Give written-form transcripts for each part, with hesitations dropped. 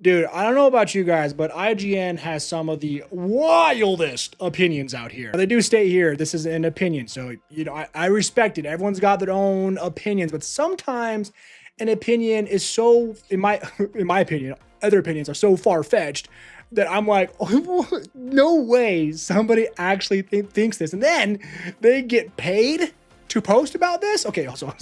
Dude, I don't know about you guys, but IGN has some of the wildest opinions out here. They do state here, this is an opinion. So, I respect it. Everyone's got their own opinions, but sometimes an opinion is so, in my in my opinion, other opinions are so far-fetched that I'm like, oh, no way somebody actually thinks this. And then they get paid to post about this? Okay, so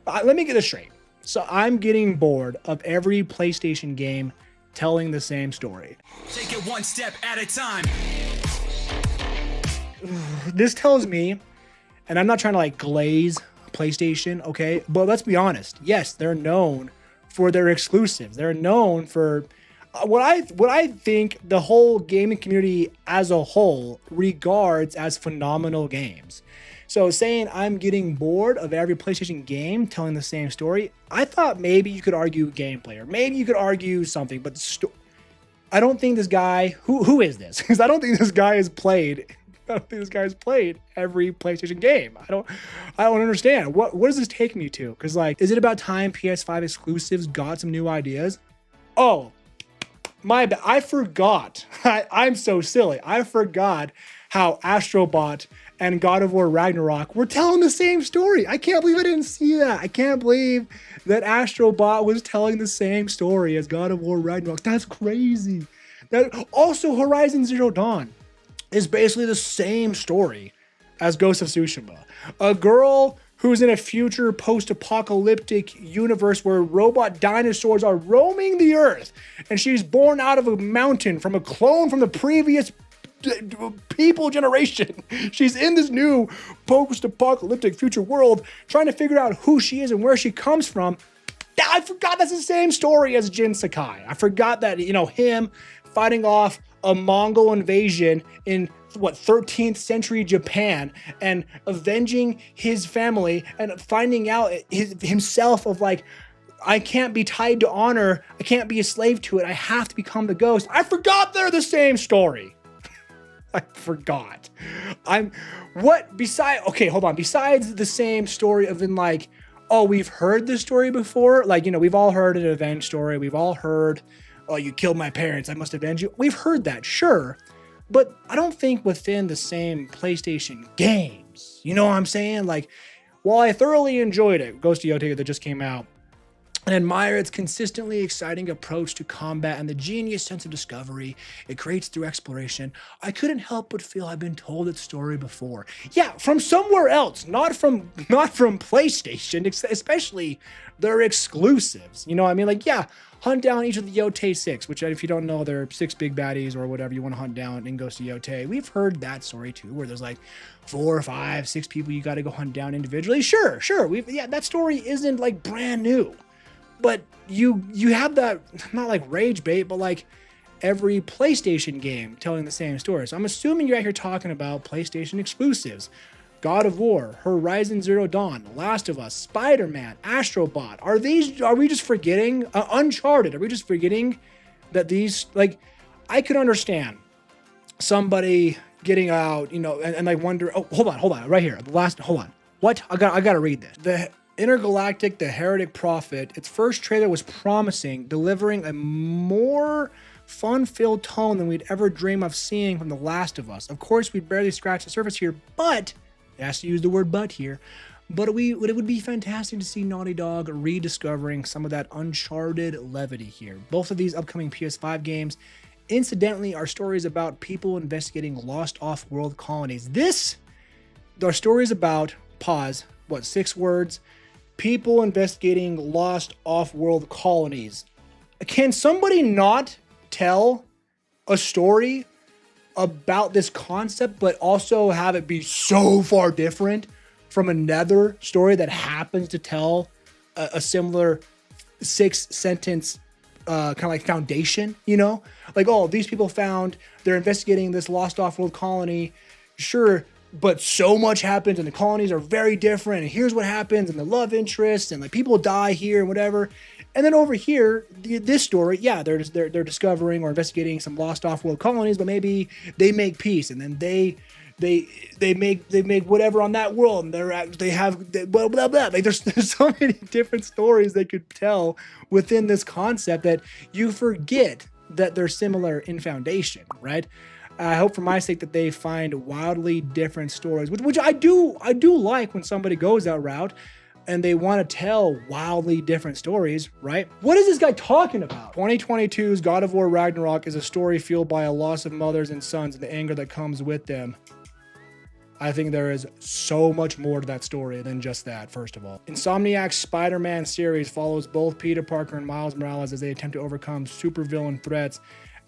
let me get this straight. So I'm getting bored of every PlayStation game telling the same story. Take it one step at a time. This tells me, and I'm not trying to like glaze PlayStation, okay? But let's be honest. Yes, they're known for their exclusives. They're known for what I think the whole gaming community as a whole regards as phenomenal games. So saying I'm getting bored of every PlayStation game telling the same story, I thought maybe you could argue gameplay or maybe you could argue something, but I don't think this guy, who is this? Because I don't think this guy has played every PlayStation game. I don't understand. What does this take me to? Because like, is it about time PS5 exclusives got some new ideas? Oh, my bad. I forgot. I'm so silly. I forgot how Astrobot and God of War Ragnarok were telling the same story. I can't believe I didn't see that. I can't believe that Astrobot was telling the same story as God of War Ragnarok. That's crazy. That also Horizon Zero Dawn is basically the same story as Ghost of Tsushima. A girl who's in a future post-apocalyptic universe where robot dinosaurs are roaming the earth, and she's born out of a mountain from a clone from the previous people generation. She's in this new post-apocalyptic future world trying to figure out who she is and where she comes from. I forgot that's the same story as Jin Sakai. I forgot that, him fighting off a Mongol invasion in 13th century Japan and avenging his family and finding out himself of like, I can't be tied to honor. I can't be a slave to it. I have to become the ghost. I forgot they're the same story. I forgot. Besides the same story of in like, oh, we've heard this story before. Like, we've all heard an avenge story. We've all heard, oh, you killed my parents, I must avenge you. We've heard that, sure. But I don't think within the same PlayStation games. You know what I'm saying? Like, while I thoroughly enjoyed it, Ghost of Yotei that just came out, and admire its consistently exciting approach to combat and the genius sense of discovery it creates through exploration, I couldn't help but feel I've been told its story before. Yeah, from somewhere else, not from PlayStation, especially their exclusives. You know what I mean? Like, yeah, hunt down each of the Yotei 6, which if you don't know, they're 6 big baddies or whatever you want to hunt down in Ghost of Yotei. We've heard that story too, where there's like 4 or 5, 6 people you got to go hunt down individually. Sure. That story isn't like brand new. But you have that, not like rage bait, but like every PlayStation game telling the same story. So I'm assuming you're out here talking about PlayStation exclusives. God of War, Horizon Zero Dawn, Last of Us, Spider-Man, Astrobot. Are we just forgetting? Uncharted, are we just forgetting that these, like, I could understand somebody getting out, and like wonder, oh, hold on, right here. Hold on. What? I gotta read this. The Intergalactic, the Heretic Prophet, its first trailer was promising, delivering a more fun-filled tone than we'd ever dream of seeing from The Last of Us. Of course, we'd barely scratched the surface here, but, it has to use the word but here, but it would be fantastic to see Naughty Dog rediscovering some of that Uncharted levity here. Both of these upcoming PS5 games, incidentally, are stories about people investigating lost off-world colonies. These are stories about, 6 words? People investigating lost off-world colonies. Can somebody not tell a story about this concept, but also have it be so far different from another story that happens to tell a similar 6-sentence kind of like foundation, Like, oh, these people they're investigating this lost off-world colony. Sure, but so much happens and the colonies are very different and here's what happens and the love interest and like people die here and whatever. And then over here, this story, yeah, they're discovering or investigating some lost off-world colonies, but maybe they make peace and then they they make whatever on that world, and blah blah blah. Like there's so many different stories they could tell within this concept that you forget that they're similar in foundation, right? I hope for my sake that they find wildly different stories, which I do like when somebody goes that route and they want to tell wildly different stories, right? What is this guy talking about? 2022's God of War Ragnarok is a story fueled by a loss of mothers and sons and the anger that comes with them. I think there is so much more to that story than just that, first of all. Insomniac's Spider-Man series follows both Peter Parker and Miles Morales as they attempt to overcome supervillain threats,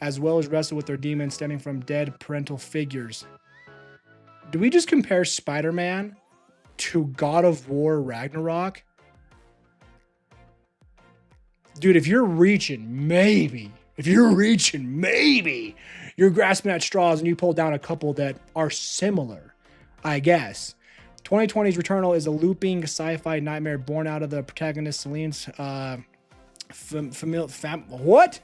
as well as wrestle with their demons stemming from dead parental figures. Do we just compare Spider-Man to God of War Ragnarok? Dude, if you're reaching, maybe you're grasping at straws and you pull down a couple that are similar, I guess. 2020's Returnal is a looping sci-fi nightmare born out of the protagonist Celine's what?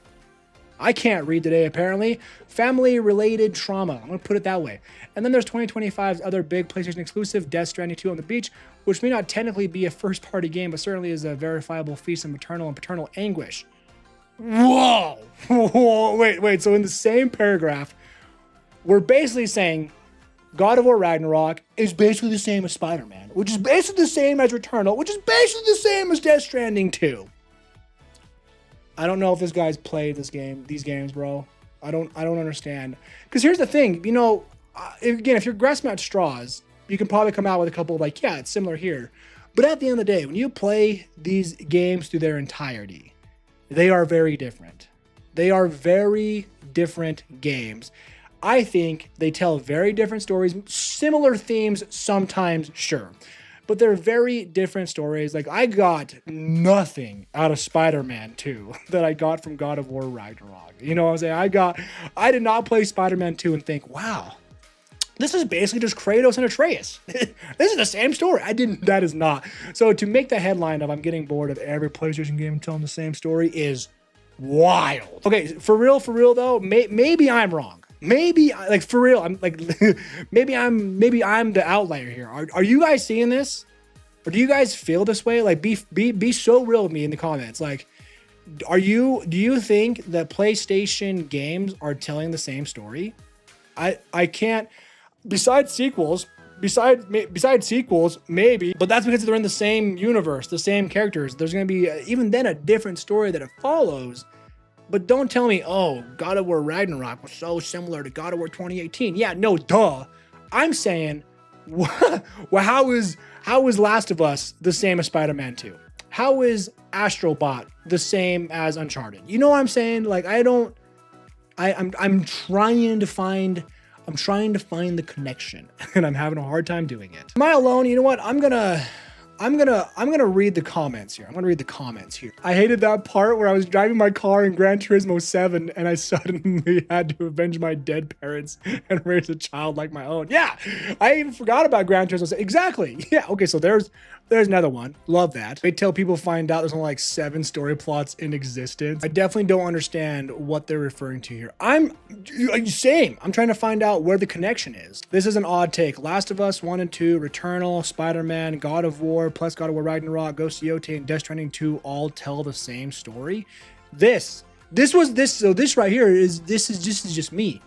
I can't read today, apparently. Family-related trauma. I'm going to put it that way. And then there's 2025's other big PlayStation exclusive, Death Stranding 2 on the Beach, which may not technically be a first-party game, but certainly is a verifiable feast of maternal and paternal anguish. Whoa! Wait. So in the same paragraph, we're basically saying God of War Ragnarok is basically the same as Spider-Man, which is basically the same as Returnal, which is basically the same as Death Stranding 2. I don't know if this guy's played these games, bro. I don't understand. Because here's the thing, again, if you're grasping at straws, you can probably come out with a couple of like, yeah, it's similar here. But at the end of the day, when you play these games through their entirety, they are very different. They are very different games. I think they tell very different stories, similar themes sometimes, sure. But they're very different stories. Like, I got nothing out of Spider-Man 2 that I got from God of War Ragnarok. You know what I'm saying? I did not play Spider-Man 2 and think, wow, this is basically just Kratos and Atreus. This is the same story. That is not. So to make the headline of I'm getting bored of every PlayStation game telling the same story is wild. Okay, for real though, maybe I'm wrong. Maybe like for real, I'm like maybe I'm the outlier here. Are you guys seeing this? Or do you guys feel this way? Like be so real with me in the comments. Like do you think that PlayStation games are telling the same story? I can't, besides sequels, maybe, but that's because they're in the same universe, the same characters. There's going to be even then a different story that it follows. But don't tell me, oh, God of War Ragnarok was so similar to God of War 2018. Yeah, no, duh. I'm saying, well, how is Last of Us the same as Spider-Man 2? How is Astro Bot the same as Uncharted? You know what I'm saying? Like, I'm trying to find the connection, and I'm having a hard time doing it. Am I alone? You know what? I'm gonna read the comments here. I hated that part where I was driving my car in Gran Turismo 7 and I suddenly had to avenge my dead parents and raise a child like my own. Yeah, I even forgot about Gran Turismo 7. Exactly. Yeah. Okay. So there's another one. Love that. Wait till people find out there's only like 7 story plots in existence. I definitely don't understand what they're referring to here. I'm trying to find out where the connection is. This is an odd take. Last of Us 1 and 2, Returnal, Spider-Man, God of War, plus God of War Ragnarok, Ghost of Yotei, and Death Stranding 2 all tell the same story. This right here is just me.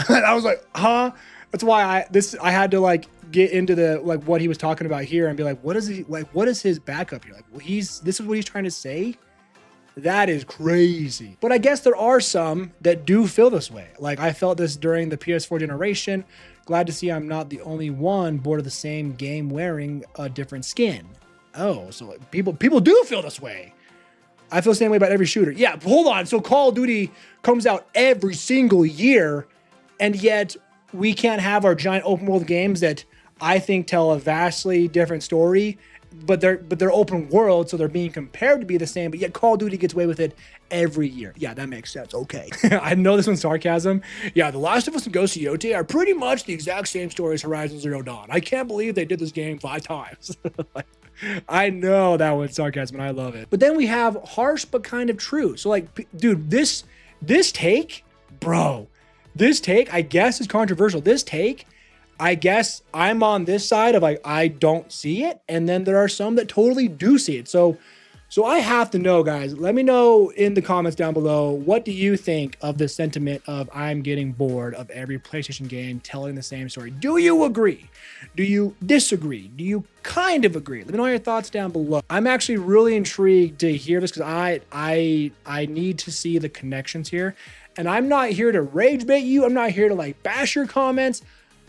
I was like, huh? That's why I had to like get into the like what he was talking about here and be like, what is his backup here? Like, well, this is what he's trying to say. That is crazy. But I guess there are some that do feel this way. Like I felt this during the PS4 generation. Glad to see I'm not the only one bored of the same game wearing a different skin. Oh, so people do feel this way. I feel the same way about every shooter. Yeah, hold on. So Call of Duty comes out every single year, and yet we can't have our giant open world games that I think tell a vastly different story, but they're open world, so they're being compared to be the same, but yet Call of Duty gets away with it every year. Yeah, that makes sense. Okay. I know this one's sarcasm. Yeah, The Last of Us and Ghost of Yotei are pretty much the exact same story as Horizon Zero Dawn. I can't believe they did this game 5 times. I know that one's sarcasm, and I love it. But then we have harsh but kind of true. So like, dude, this take, I guess is controversial. This take, I guess I'm on this side of like, I don't see it. And then there are some that totally do see it. So I have to know, guys, let me know in the comments down below, what do you think of the sentiment of I'm getting bored of every PlayStation game telling the same story? Do you agree? Do you disagree? Do you kind of agree? Let me know your thoughts down below. I'm actually really intrigued to hear this because I need to see the connections here. And I'm not here to rage bait you. I'm not here to like bash your comments.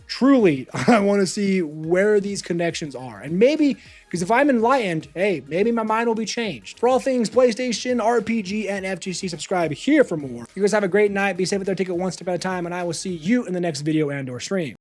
Truly, I want to see where these connections are. And maybe, because if I'm enlightened, hey, maybe my mind will be changed. For all things PlayStation, RPG, and FGC, subscribe here for more. You guys have a great night. Be safe out there. Take it one step at a time. And I will see you in the next video and or stream.